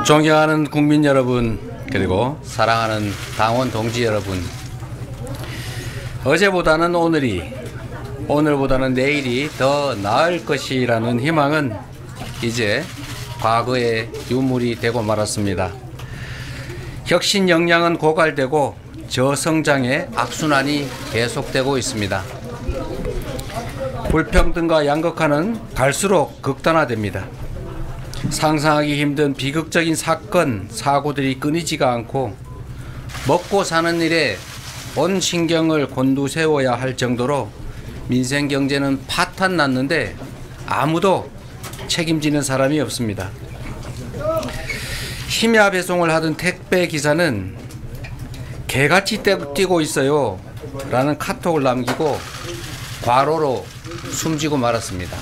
존경하는 국민 여러분, 그리고 사랑하는 당원 동지 여러분, 어제보다는 오늘이, 오늘보다는 내일이 더 나을 것이라는 희망은 이제 과거의 유물이 되고 말았습니다. 혁신 역량은 고갈되고 저성장의 악순환이 계속되고 있습니다. 불평등과 양극화는 갈수록 극단화됩니다. 상상하기 힘든 비극적인 사건, 사고들이 끊이지가 않고 먹고 사는 일에 온 신경을 곤두세워야 할 정도로 민생 경제는 파탄 났는데 아무도 책임지는 사람이 없습니다. 심야 배송을 하던 택배 기사는 개같이 뛰고 있어요 라는 카톡을 남기고 과로로 숨지고 말았습니다.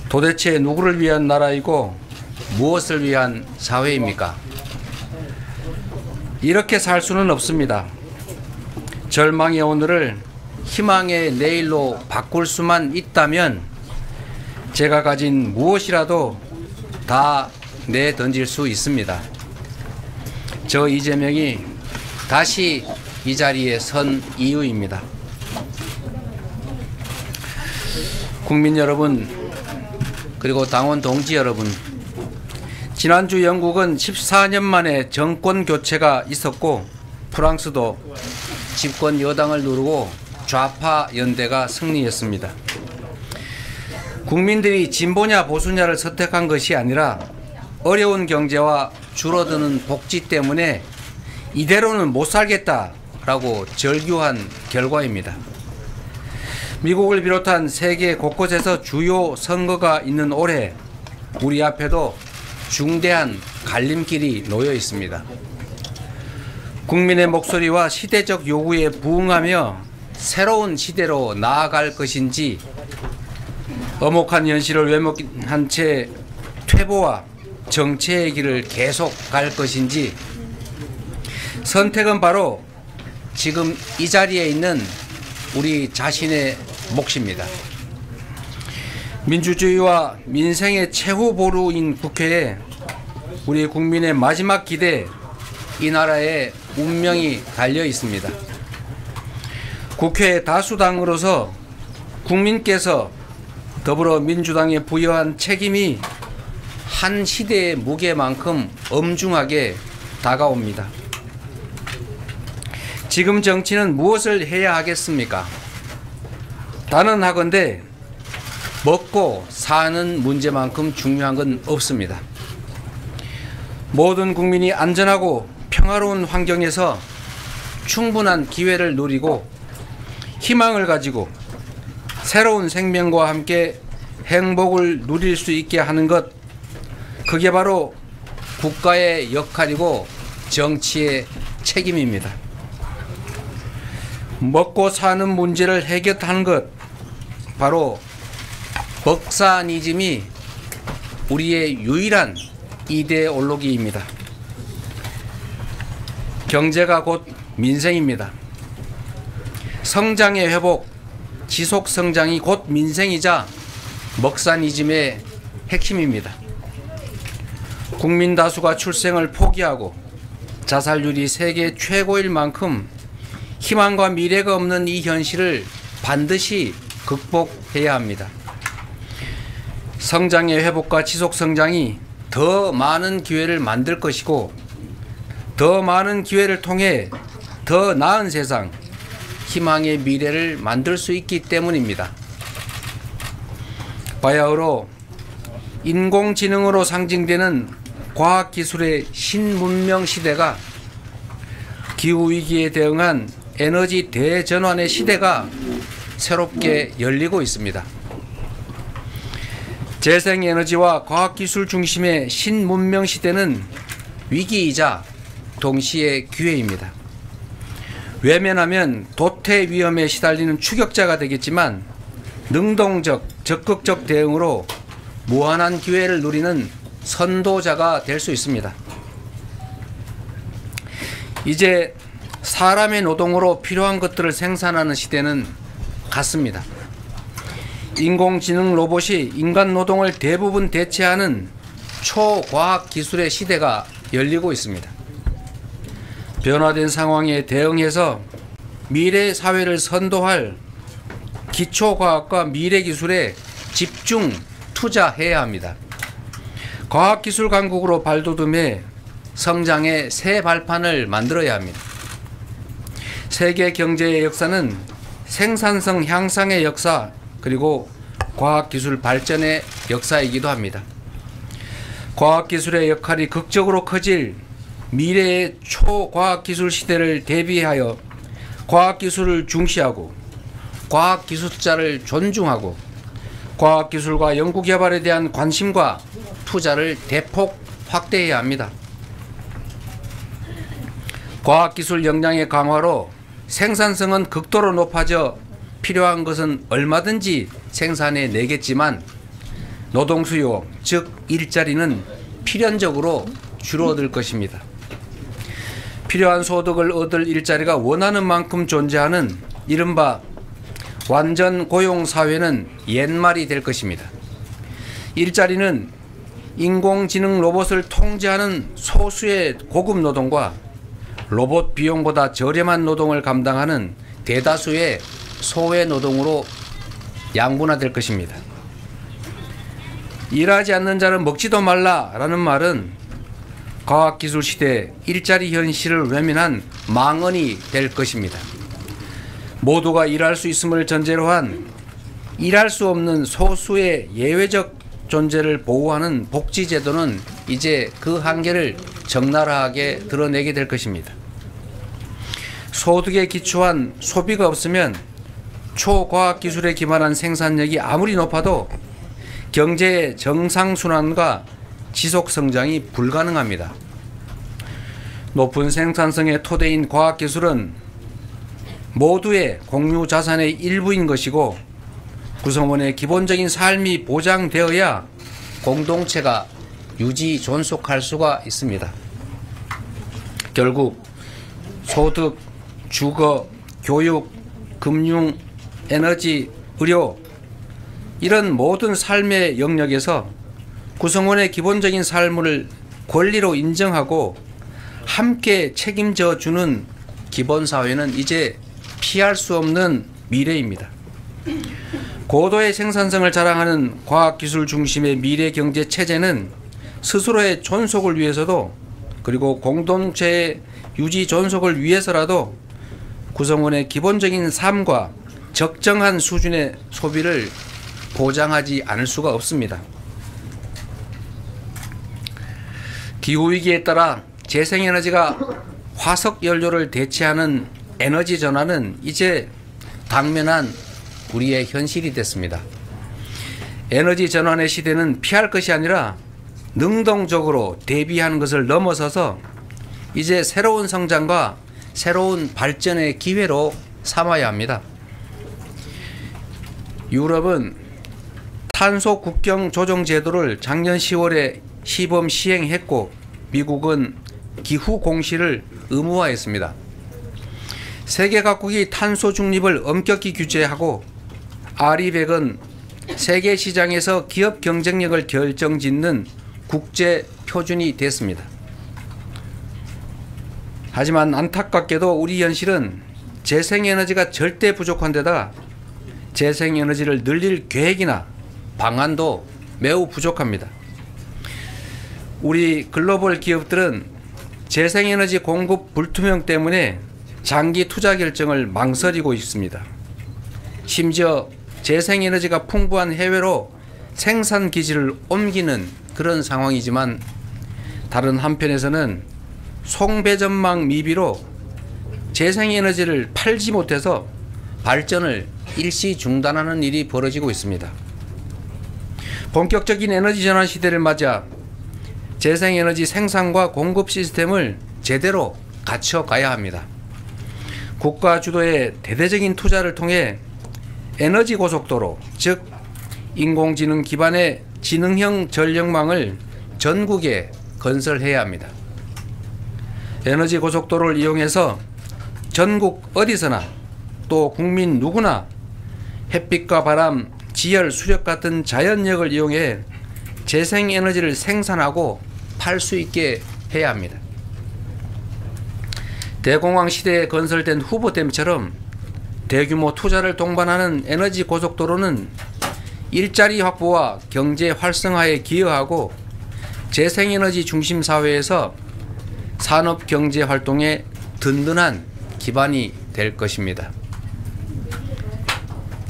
도대체 누구를 위한 나라이고 무엇을 위한 사회입니까? 이렇게 살 수는 없습니다. 절망의 오늘을 희망의 내일로 바꿀 수만 있다면 제가 가진 무엇이라도 다 내던질 수 있습니다. 저 이재명이 다시 이 자리에 선 이유입니다. 국민 여러분, 그리고 당원 동지 여러분, 지난주 영국은 14년 만에 정권 교체가 있었고 프랑스도 집권 여당을 누르고 좌파 연대가 승리했습니다. 국민들이 진보냐 보수냐를 선택한 것이 아니라 어려운 경제와 줄어드는 복지 때문에 이대로는 못 살겠다라고 절규한 결과입니다. 미국을 비롯한 세계 곳곳에서 주요 선거가 있는 올해 우리 앞에도 중대한 갈림길이 놓여 있습니다. 국민의 목소리와 시대적 요구에 부응하며 새로운 시대로 나아갈 것인지, 엄혹한 현실을 외면한 채 퇴보와 정체의 길을 계속 갈 것인지, 선택은 바로 지금 이 자리에 있는 우리 자신의 몫입니다. 민주주의와 민생의 최후 보루인 국회에 우리 국민의 마지막 기대, 이 나라의 운명이 달려 있습니다. 국회 다수당으로서 국민께서 더불어민주당에 부여한 책임이 한 시대의 무게만큼 엄중하게 다가옵니다. 지금 정치는 무엇을 해야 하겠습니까? 단언하건대 먹고 사는 문제만큼 중요한 건 없습니다. 모든 국민이 안전하고 평화로운 환경에서 충분한 기회를 누리고 희망을 가지고 새로운 생명과 함께 행복을 누릴 수 있게 하는 것, 그게 바로 국가의 역할이고 정치의 책임입니다. 먹고 사는 문제를 해결하는 것, 바로 먹사니즘이 우리의 유일한 이데올로기입니다. 경제가 곧 민생입니다. 성장의 회복, 지속 성장이 곧 민생이자 먹사니즘의 핵심입니다. 국민 다수가 출생을 포기하고 자살률이 세계 최고일 만큼 희망과 미래가 없는 이 현실을 반드시 극복해야 합니다. 성장의 회복과 지속 성장이 더 많은 기회를 만들 것이고, 더 많은 기회를 통해 더 나은 세상, 희망의 미래를 만들 수 있기 때문입니다. 바야흐로 인공지능으로 상징되는 과학기술의 신문명 시대가, 기후위기에 대응한 에너지 대전환의 시대가 새롭게 열리고 있습니다. 재생에너지와 과학기술 중심의 신문명 시대는 위기이자 동시에 기회입니다. 외면하면 도태 위험에 시달리는 추격자가 되겠지만, 능동적, 적극적 대응으로 무한한 기회를 누리는 선도자가 될 수 있습니다. 이제 사람의 노동으로 필요한 것들을 생산하는 시대는 갔습니다. 인공지능 로봇이 인간 노동을 대부분 대체하는 초과학기술의 시대가 열리고 있습니다. 변화된 상황에 대응해서 미래 사회를 선도할 기초과학과 미래기술에 집중 투자해야 합니다. 과학기술 강국으로 발돋움해 성장의 새 발판을 만들어야 합니다. 세계 경제의 역사는 생산성 향상의 역사, 그리고 과학기술 발전의 역사이기도 합니다. 과학기술의 역할이 극적으로 커질 미래의 초과학기술 시대를 대비하여 과학기술을 중시하고 과학기술자를 존중하고 과학기술과 연구개발에 대한 관심과 투자를 대폭 확대해야 합니다. 과학기술 역량의 강화로 생산성은 극도로 높아져 필요한 것은 얼마든지 생산해 내겠지만 노동수요, 즉 일자리는 필연적으로 줄어들 것입니다. 필요한 소득을 얻을 일자리가 원하는 만큼 존재하는 이른바 완전 고용 사회는 옛말이 될 것입니다. 일자리는 인공지능 로봇을 통제하는 소수의 고급 노동과 로봇 비용보다 저렴한 노동을 감당하는 대다수의 소외 노동으로 양분화될 것입니다. 일하지 않는 자는 먹지도 말라라는 말은 과학기술 시대 일자리 현실을 외면한 망언이 될 것입니다. 모두가 일할 수 있음을 전제로 한 일할 수 없는 소수의 예외적 존재를 보호하는 복지제도는 이제 그 한계를 적나라하게 드러내게 될 것입니다. 소득에 기초한 소비가 없으면 초과학기술에 기반한 생산력이 아무리 높아도 경제의 정상순환과 지속성장이 불가능합니다. 높은 생산성의 토대인 과학기술은 모두의 공유자산의 일부인 것이고 구성원의 기본적인 삶이 보장되어야 공동체가 유지 존속할 수가 있습니다. 결국 소득, 주거, 교육, 금융, 에너지, 의료 이런 모든 삶의 영역에서 구성원의 기본적인 삶을 권리로 인정하고 함께 책임져 주는 기본사회는 이제 피할 수 없는 미래입니다. 고도의 생산성을 자랑하는 과학기술 중심의 미래경제 체제는 스스로의 존속을 위해서도 그리고 공동체의 유지 존속을 위해서라도 구성원의 기본적인 삶과 적정한 수준의 소비를 보장하지 않을 수가 없습니다. 기후위기에 따라 재생에너지가 화석연료를 대체하는 에너지 전환은 이제 당면한 우리의 현실이 됐습니다. 에너지 전환의 시대는 피할 것이 아니라 능동적으로 대비하는 것을 넘어서서 이제 새로운 성장과 새로운 발전의 기회로 삼아야 합니다. 유럽은 탄소 국경 조정 제도를 작년 10월에 시범 시행했고 미국은 기후 공시를 의무화했습니다. 세계 각국이 탄소 중립을 엄격히 규제하고 RE100은 세계 시장에서 기업 경쟁력을 결정짓는 국제 표준이 됐습니다. 하지만 안타깝게도 우리 현실은 재생에너지가 절대 부족한 데다가 재생에너지를 늘릴 계획이나 방안도 매우 부족합니다. 우리 글로벌 기업들은 재생에너지 공급 불투명 때문에 장기 투자 결정을 망설이고 있습니다. 심지어 재생에너지가 풍부한 해외로 생산 기지를 옮기는 그런 상황이지만 다른 한편에서는 송배전망 미비로 재생에너지를 팔지 못해서 발전을 일시 중단하는 일이 벌어지고 있습니다. 본격적인 에너지 전환 시대를 맞아 재생에너지 생산과 공급 시스템을 제대로 갖춰가야 합니다. 국가 주도의 대대적인 투자를 통해 에너지 고속도로, 즉 인공지능 기반의 지능형 전력망을 전국에 건설해야 합니다. 에너지 고속도로를 이용해서 전국 어디서나 또 국민 누구나 햇빛과 바람, 지열, 수력 같은 자연력을 이용해 재생에너지를 생산하고 팔 수 있게 해야 합니다. 대공황 시대에 건설된 후보댐처럼 대규모 투자를 동반하는 에너지 고속도로는 일자리 확보와 경제 활성화에 기여하고 재생에너지 중심 사회에서 산업 경제 활동에 든든한 기반이 될 것입니다.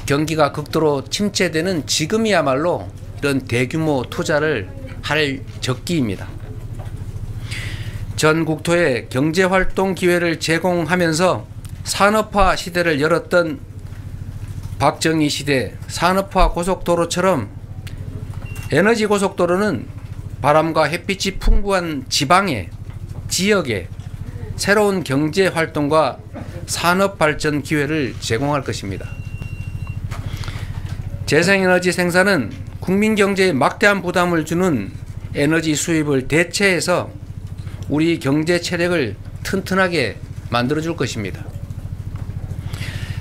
경기가 극도로 침체되는 지금이야말로 이런 대규모 투자를 할 적기입니다. 전 국토에 경제활동 기회를 제공하면서 산업화 시대를 열었던 박정희 시대 산업화 고속도로처럼 에너지 고속도로는 바람과 햇빛이 풍부한 지방에, 지역에 새로운 경제활동과 산업발전 기회를 제공할 것입니다. 재생에너지 생산은 국민 경제에 막대한 부담을 주는 에너지 수입을 대체해서 우리 경제 체력을 튼튼하게 만들어줄 것입니다.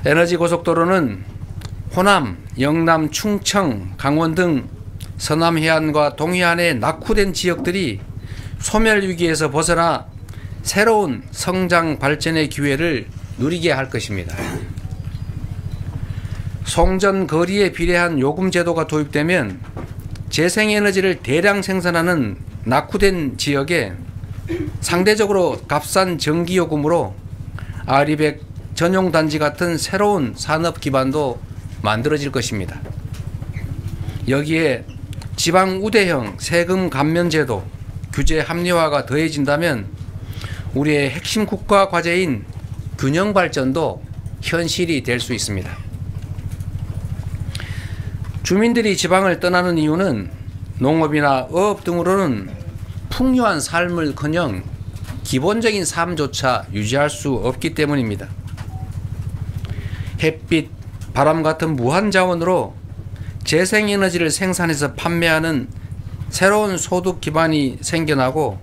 에너지 고속도로는 호남, 영남, 충청, 강원 등 서남 해안과 동해안의 낙후된 지역들이 소멸 위기에서 벗어나 새로운 성장 발전의 기회를 누리게 할 것입니다. 송전 거리에 비례한 요금 제도가 도입되면 재생에너지를 대량 생산하는 낙후된 지역에 상대적으로 값싼 전기요금으로 아리백 전용단지 같은 새로운 산업 기반도 만들어질 것입니다. 여기에 지방 우대형 세금 감면 제도, 규제 합리화가 더해진다면 우리의 핵심 국가 과제인 균형 발전도 현실이 될 수 있습니다. 주민들이 지방을 떠나는 이유는 농업이나 어업 등으로는 풍요한 삶을커녕 기본적인 삶조차 유지할 수 없기 때문입니다. 햇빛, 바람 같은 무한 자원으로 재생에너지를 생산해서 판매하는 새로운 소득 기반이 생겨나고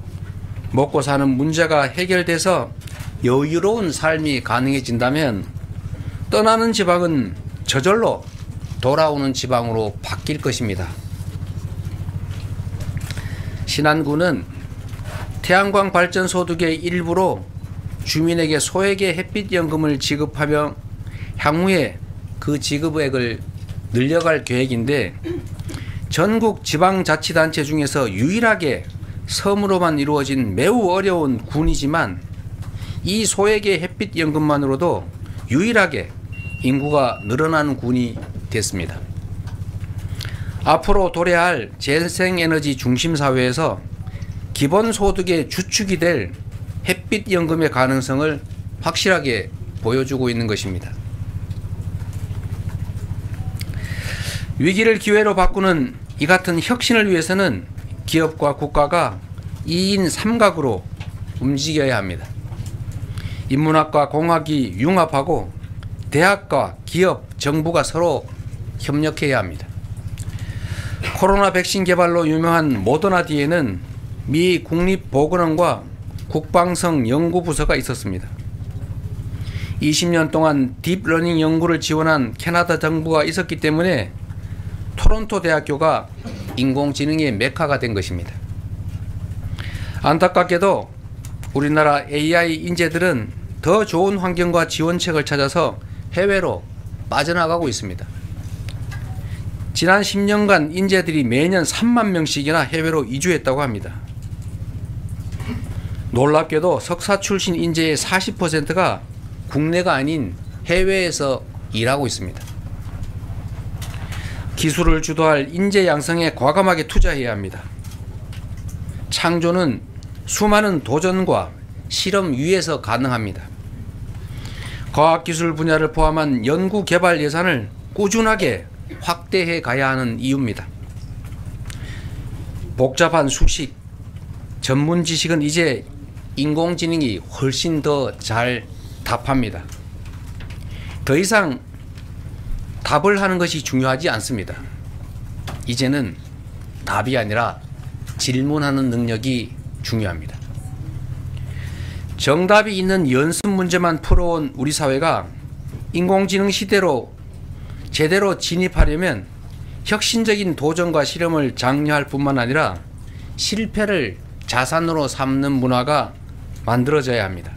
먹고 사는 문제가 해결돼서 여유로운 삶이 가능해진다면 떠나는 지방은 저절로 돌아오는 지방으로 바뀔 것입니다. 신안군은 태양광 발전 소득의 일부로 주민에게 소액의 햇빛연금을 지급하며 향후에 그 지급액을 늘려갈 계획인데 전국 지방자치단체 중에서 유일하게 섬으로만 이루어진 매우 어려운 군이지만 이 소액의 햇빛연금만으로도 유일하게 인구가 늘어나는 군이 됐습니다. 앞으로 도래할 재생에너지 중심사회에서 기본소득의 주축이 될 햇빛연금의 가능성을 확실하게 보여주고 있는 것입니다. 위기를 기회로 바꾸는 이 같은 혁신을 위해서는 기업과 국가가 2인 3각으로 움직여야 합니다. 인문학과 공학이 융합하고 대학과 기업, 정부가 서로 협력해야 합니다. 코로나 백신 개발로 유명한 모더나디에는 미 국립보건원과 국방성 연구부서가 있었습니다. 20년 동안 딥러닝 연구를 지원한 캐나다 정부가 있었기 때문에 토론토 대학교가 인공지능의 메카가 된 것입니다. 안타깝게도 우리나라 AI 인재들은 더 좋은 환경과 지원책을 찾아서 해외로 빠져나가고 있습니다. 지난 10년간 인재들이 매년 3만 명씩이나 해외로 이주했다고 합니다. 놀랍게도 석사 출신 인재의 40%가 국내가 아닌 해외에서 일하고 있습니다. 기술을 주도할 인재 양성에 과감하게 투자해야 합니다. 창조는 수많은 도전과 실험 위에서 가능합니다. 과학기술 분야를 포함한 연구개발 예산을 꾸준하게 확대해 가야 하는 이유입니다. 복잡한 수식, 전문 지식은 이제 인공지능이 훨씬 더 잘 답합니다. 더 이상 답을 하는 것이 중요하지 않습니다. 이제는 답이 아니라 질문하는 능력이 중요합니다. 정답이 있는 연습 문제만 풀어온 우리 사회가 인공지능 시대로 제대로 진입하려면 혁신적인 도전과 실험을 장려할 뿐만 아니라 실패를 자산으로 삼는 문화가 만들어져야 합니다.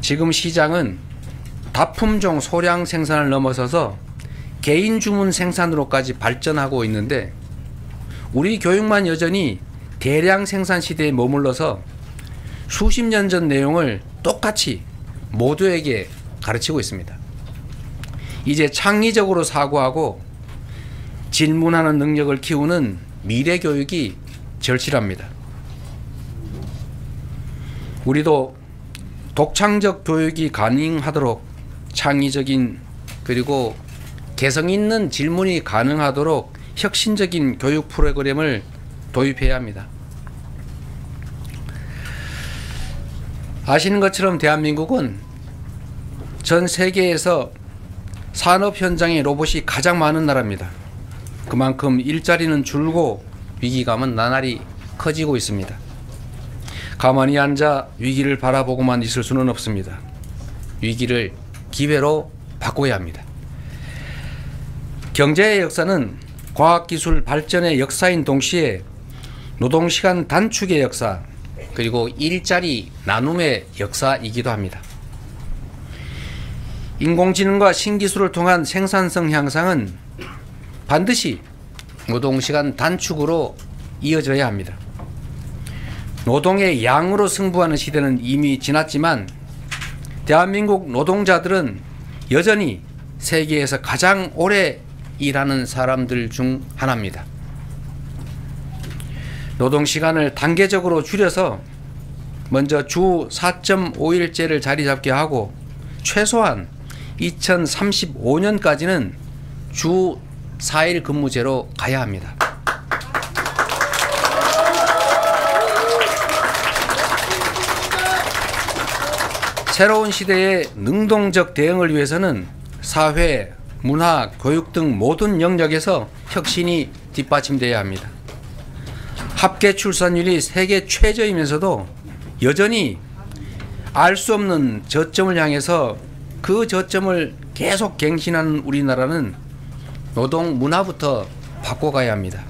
지금 시장은 다품종 소량 생산을 넘어서서 개인 주문 생산으로까지 발전하고 있는데 우리 교육만 여전히 대량 생산 시대에 머물러서 수십 년 전 내용을 똑같이 모두에게 가르치고 있습니다. 이제 창의적으로 사고하고 질문하는 능력을 키우는 미래 교육이 절실합니다. 우리도 독창적 교육이 가능하도록 창의적인 그리고 개성 있는 질문이 가능하도록 혁신적인 교육 프로그램을 도입해야 합니다. 아시는 것처럼 대한민국은 전 세계에서 산업 현장에 로봇이 가장 많은 나라입니다. 그만큼 일자리는 줄고 위기감은 나날이 커지고 있습니다. 가만히 앉아 위기를 바라보고만 있을 수는 없습니다. 위기를 기회로 바꿔야 합니다. 경제의 역사는 과학기술 발전의 역사인 동시에 노동시간 단축의 역사 그리고 일자리 나눔의 역사이기도 합니다. 인공지능과 신기술을 통한 생산성 향상은 반드시 노동시간 단축으로 이어져야 합니다. 노동의 양으로 승부하는 시대는 이미 지났지만 대한민국 노동자들은 여전히 세계에서 가장 오래 일하는 사람들 중 하나입니다. 노동시간을 단계적으로 줄여서 먼저 주 4.5일제를 자리 잡게 하고 최소한 2035년까지는 주 4일 근무제로 가야 합니다. 새로운 시대의 능동적 대응을 위해서는 사회, 문화, 교육 등 모든 영역에서 혁신이 뒷받침되어야 합니다. 합계 출산율이 세계 최저이면서도 여전히 알 수 없는 저점을 향해서 그 저점을 계속 갱신하는 우리나라는 노동 문화부터 바꿔가야 합니다.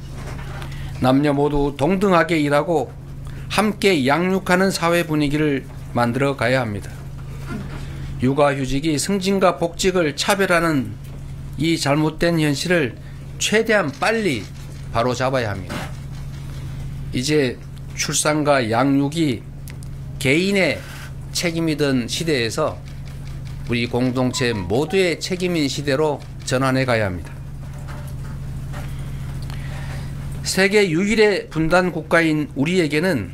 남녀 모두 동등하게 일하고 함께 양육하는 사회 분위기를 만들어 가야 합니다. 육아휴직이 승진과 복직을 차별하는 이 잘못된 현실을 최대한 빨리 바로잡아야 합니다. 이제 출산과 양육이 개인의 책임이던 시대에서 우리 공동체 모두의 책임인 시대로 전환해 가야 합니다. 세계 유일의 분단 국가인 우리에게는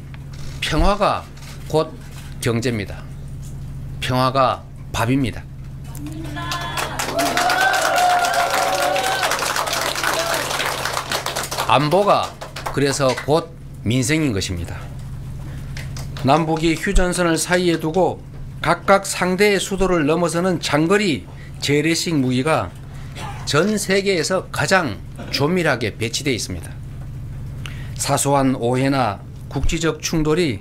평화가 곧 경제입니다. 평화가 밥입니다. 안보가 그래서 곧 민생인 것입니다. 남북이 휴전선을 사이에 두고 각각 상대의 수도를 넘어서는 장거리 재래식 무기가 전 세계에서 가장 조밀하게 배치되어 있습니다. 사소한 오해나 국지적 충돌이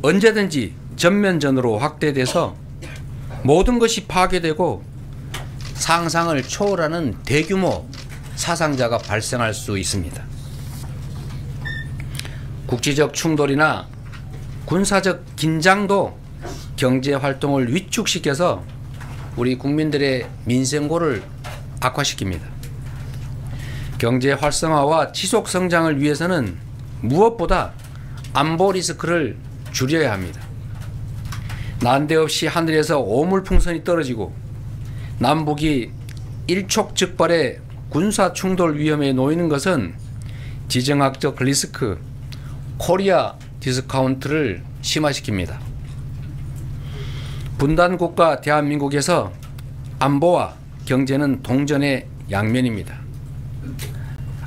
언제든지 전면전으로 확대돼서 모든 것이 파괴되고 상상을 초월하는 대규모 사상자가 발생할 수 있습니다. 국지적 충돌이나 군사적 긴장도 경제 활동을 위축시켜서 우리 국민들의 민생고를 악화시킵니다. 경제 활성화와 지속 성장을 위해서는 무엇보다 안보 리스크를 줄여야 합니다. 난데없이 하늘에서 오물풍선이 떨어지고 남북이 일촉즉발의 군사 충돌 위험에 놓이는 것은 지정학적 리스크, 코리아 디스카운트를 심화시킵니다. 분단국가 대한민국에서 안보와 경제는 동전의 양면입니다.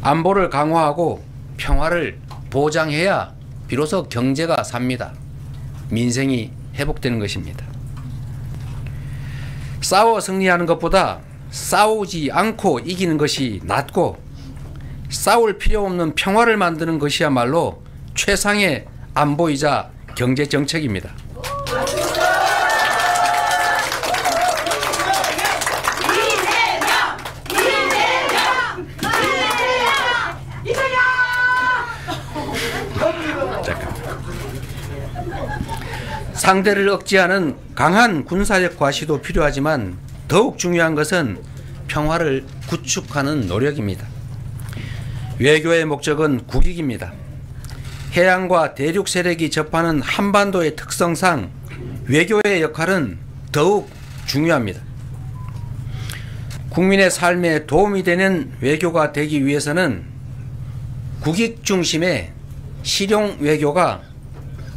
안보를 강화하고 평화를 보장해야 비로소 경제가 삽니다. 민생이 회복되는 것입니다. 싸워 승리하는 것보다 싸우지 않고 이기는 것이 낫고 싸울 필요 없는 평화를 만드는 것이야말로 최상의 안보이자 경제 정책입니다. 상대를 억제하는 강한 군사력 과시도 필요하지만 더욱 중요한 것은 평화를 구축하는 노력입니다. 외교의 목적은 국익입니다. 해양과 대륙 세력이 접하는 한반도의 특성상 외교의 역할은 더욱 중요합니다. 국민의 삶에 도움이 되는 외교가 되기 위해서는 국익 중심의 실용 외교가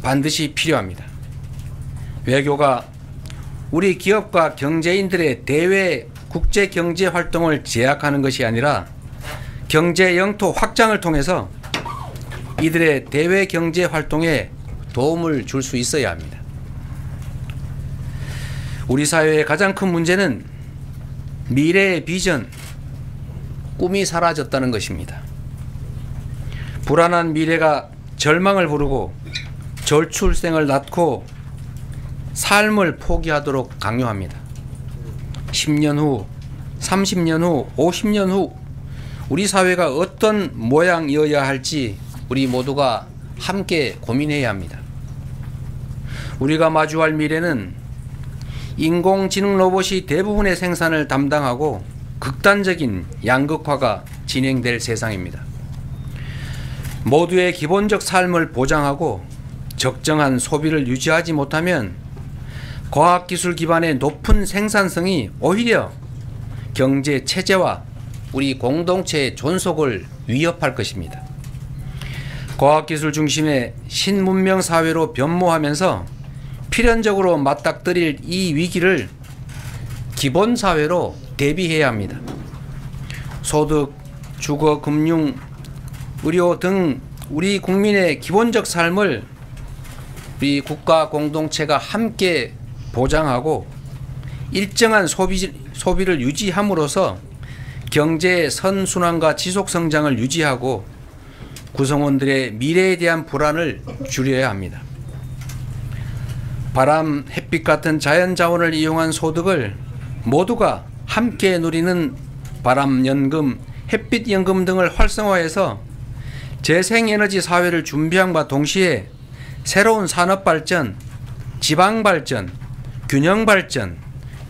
반드시 필요합니다. 외교가 우리 기업과 경제인들의 대외 국제 경제 활동을 제약하는 것이 아니라 경제 영토 확장을 통해서 이들의 대외 경제 활동에 도움을 줄 수 있어야 합니다. 우리 사회의 가장 큰 문제는 미래의 비전, 꿈이 사라졌다는 것입니다. 불안한 미래가 절망을 부르고 저출생을 낳고 삶을 포기하도록 강요합니다. 10년 후, 30년 후, 50년 후 우리 사회가 어떤 모양이어야 할지 우리 모두가 함께 고민해야 합니다. 우리가 마주할 미래는 인공지능 로봇이 대부분의 생산을 담당하고 극단적인 양극화가 진행될 세상입니다. 모두의 기본적 삶을 보장하고 적정한 소비를 유지하지 못하면 과학기술 기반의 높은 생산성이 오히려 경제 체제와 우리 공동체의 존속을 위협할 것입니다. 과학기술 중심의 신문명 사회로 변모하면서 필연적으로 맞닥뜨릴 이 위기를 기본사회로 대비해야 합니다. 소득, 주거, 금융, 의료 등 우리 국민의 기본적 삶을 우리 국가 공동체가 함께 보장하고 일정한 소비를 유지함으로써 경제의 선순환과 지속성장을 유지하고 구성원들의 미래에 대한 불안을 줄여야 합니다. 바람, 햇빛 같은 자연자원을 이용한 소득을 모두가 함께 누리는 바람연금, 햇빛연금 등을 활성화해서 재생에너지 사회를 준비함과 동시에 새로운 산업발전, 지방발전, 균형발전,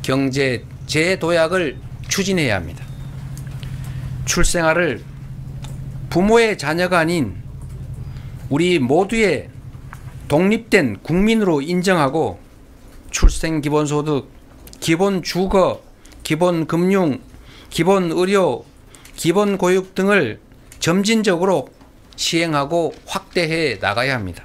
경제 재도약을 추진해야 합니다. 출생아를 부모의 자녀가 아닌 우리 모두의 독립된 국민으로 인정하고 출생기본소득, 기본주거, 기본금융, 기본의료, 기본교육 등을 점진적으로 시행하고 확대해 나가야 합니다.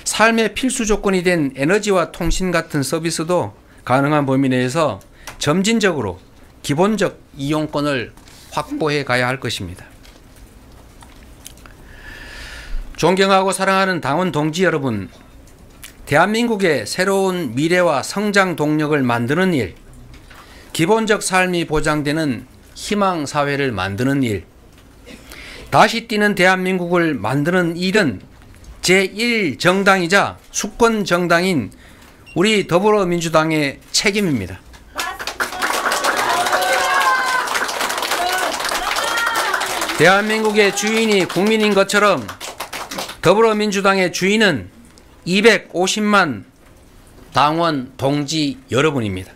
삶의 필수 조건이 된 에너지와 통신 같은 서비스도 가능한 범위 내에서 점진적으로 기본적 이용권을 확보해 가야 할 것입니다. 존경하고 사랑하는 당원 동지 여러분, 대한민국의 새로운 미래와 성장 동력을 만드는 일, 기본적 삶이 보장되는 희망 사회를 만드는 일, 다시 뛰는 대한민국을 만드는 일은 제1정당이자 수권정당인 우리 더불어민주당의 책임입니다. 대한민국의 주인이 국민인 것처럼 더불어민주당의 주인은 250만 당원 동지 여러분입니다.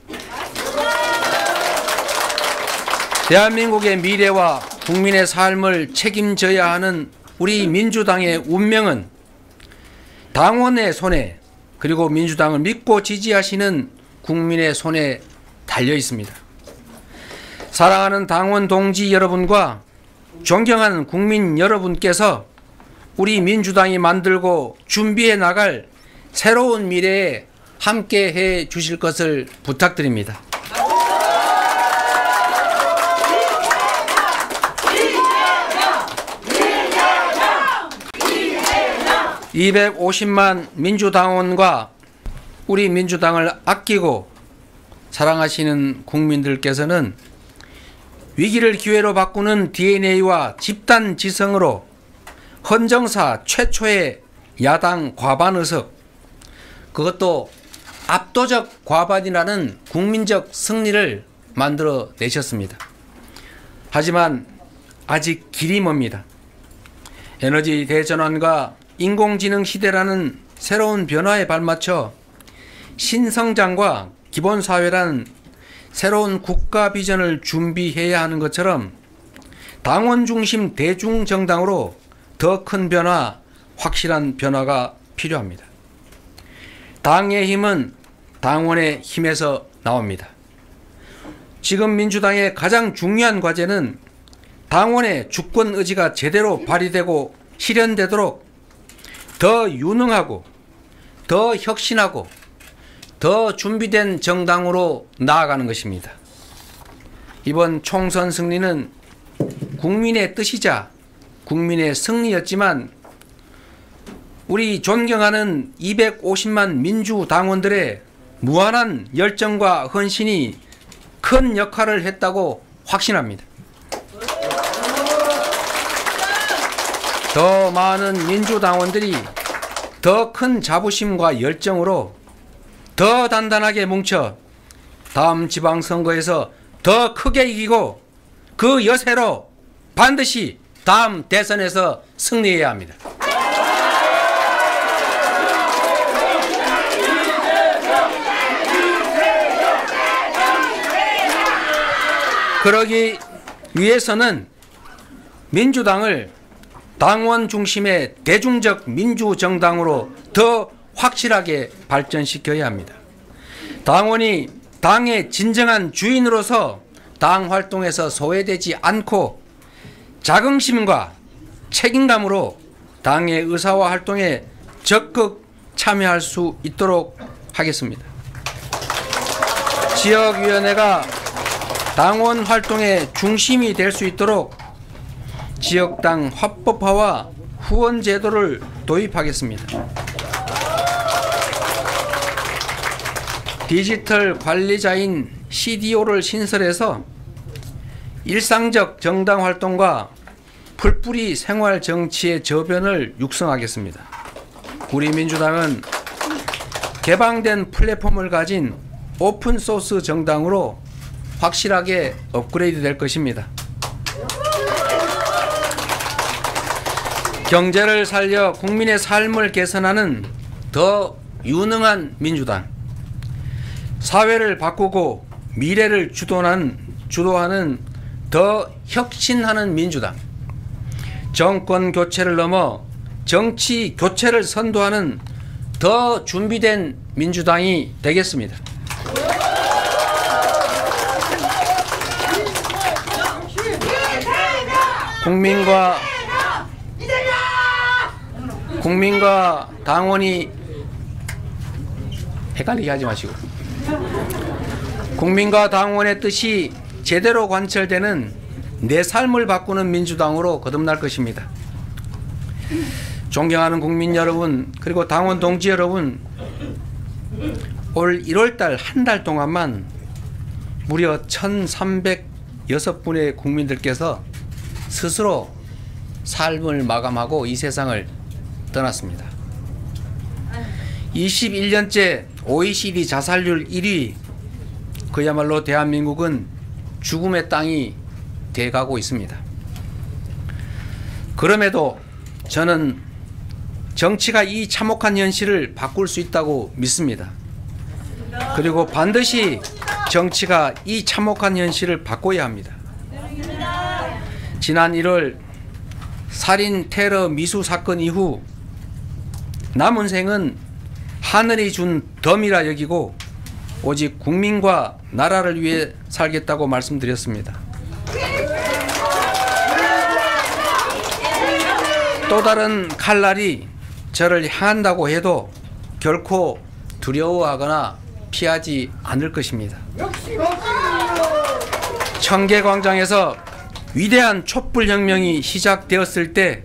대한민국의 미래와 국민의 삶을 책임져야 하는 우리 민주당의 운명은 당원의 손에 그리고 민주당을 믿고 지지하시는 국민의 손에 달려 있습니다. 사랑하는 당원 동지 여러분과 존경하는 국민 여러분께서 우리 민주당이 만들고 준비해 나갈 새로운 미래에 함께 해 주실 것을 부탁드립니다. (250만) 민주당원과 우리 민주당을 아끼고 사랑하시는 국민들께서는 위기를 기회로 바꾸는 DNA와 집단 지성으로 헌정사 최초의 야당 과반 의석, 그것도 압도적 과반이라는 국민적 승리를 만들어 내셨습니다. 하지만 아직 길이 멉니다. 에너지 대전환과 인공지능 시대라는 새로운 변화에 발맞춰 신성장과 기본사회라는 새로운 국가 비전을 준비해야 하는 것처럼 당원 중심 대중정당으로 더 큰 변화, 확실한 변화가 필요합니다. 당의 힘은 당원의 힘에서 나옵니다. 지금 민주당의 가장 중요한 과제는 당원의 주권 의지가 제대로 발휘되고 실현되도록 더 유능하고 더 혁신하고 더 준비된 정당으로 나아가는 것입니다. 이번 총선 승리는 국민의 뜻이자 국민의 승리였지만 우리 존경하는 250만 민주당원들의 무한한 열정과 헌신이 큰 역할을 했다고 확신합니다. 더 많은 민주당원들이 더 큰 자부심과 열정으로 더 단단하게 뭉쳐 다음 지방선거에서 더 크게 이기고 그 여세로 반드시 다음 대선에서 승리해야 합니다. 그러기 위해서는 민주당을 당원 중심의 대중적 민주정당으로 더 확실하게 발전시켜야 합니다. 당원이 당의 진정한 주인으로서 당 활동에서 소외되지 않고 자긍심과 책임감으로 당의 의사와 활동에 적극 참여할 수 있도록 하겠습니다. 지역위원회가 당원 활동의 중심이 될 수 있도록 지역당 합법화와 후원 제도를 도입하겠습니다. 디지털 관리자인 CDO를 신설해서 일상적 정당 활동과 풀뿌리 생활 정치의 저변을 육성하겠습니다. 우리 민주당은 개방된 플랫폼을 가진 오픈소스 정당으로 확실하게 업그레이드 될 것입니다. 경제를 살려 국민의 삶을 개선하는 더 유능한 민주당, 사회를 바꾸고 미래를 주도하는 더 혁신하는 민주당, 정권 교체를 넘어 정치 교체를 선도하는 더 준비된 민주당이 되겠습니다. 국민과 당원이 헷갈리게 하지 마시고 국민과 당원의 뜻이 제대로 관철되는 내 삶을 바꾸는 민주당으로 거듭날 것입니다. 존경하는 국민 여러분, 그리고 당원 동지 여러분, 올 1월달 한 달 동안만 무려 1,306분의 국민들께서 스스로 삶을 마감하고 이 세상을 떠났습니다. 21년째 OECD 자살률 1위, 그야말로 대한민국은 죽음의 땅이 돼가고 있습니다. 그럼에도 저는 정치가 이 참혹한 현실을 바꿀 수 있다고 믿습니다. 그리고 반드시 정치가 이 참혹한 현실을 바꿔야 합니다. 지난 1월 살인 테러 미수 사건 이후 남은 생은 하늘이 준 덤이라 여기고 오직 국민과 나라를 위해 살겠다고 말씀드렸습니다. 또 다른 칼날이 저를 향한다고 해도 결코 두려워하거나 피하지 않을 것입니다. 청계광장에서 위대한 촛불혁명이 시작되었을 때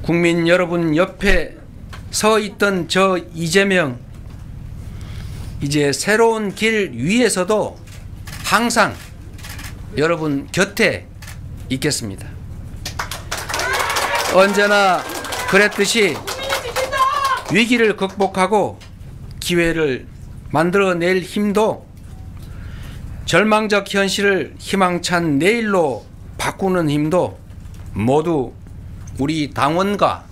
국민 여러분 옆에 서 있던 저 이재명, 이제 새로운 길 위에서도 항상 여러분 곁에 있겠습니다. 언제나 그랬듯이 위기를 극복하고 기회를 만들어낼 힘도, 절망적 현실을 희망찬 내일로 바꾸는 힘도 모두 우리 당원과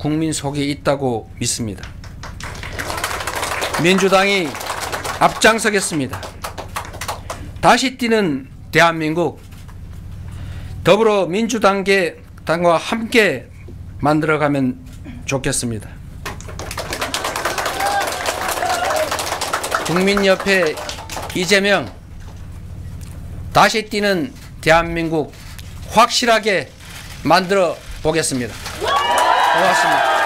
국민 속에 있다고 믿습니다. 민주당이 앞장서겠습니다. 다시 뛰는 대한민국, 더불어민주당과 함께 만들어가면 좋겠습니다. 국민협회 이재명, 다시 뛰는 대한민국 확실하게 만들어 보겠습니다. 고맙습니다.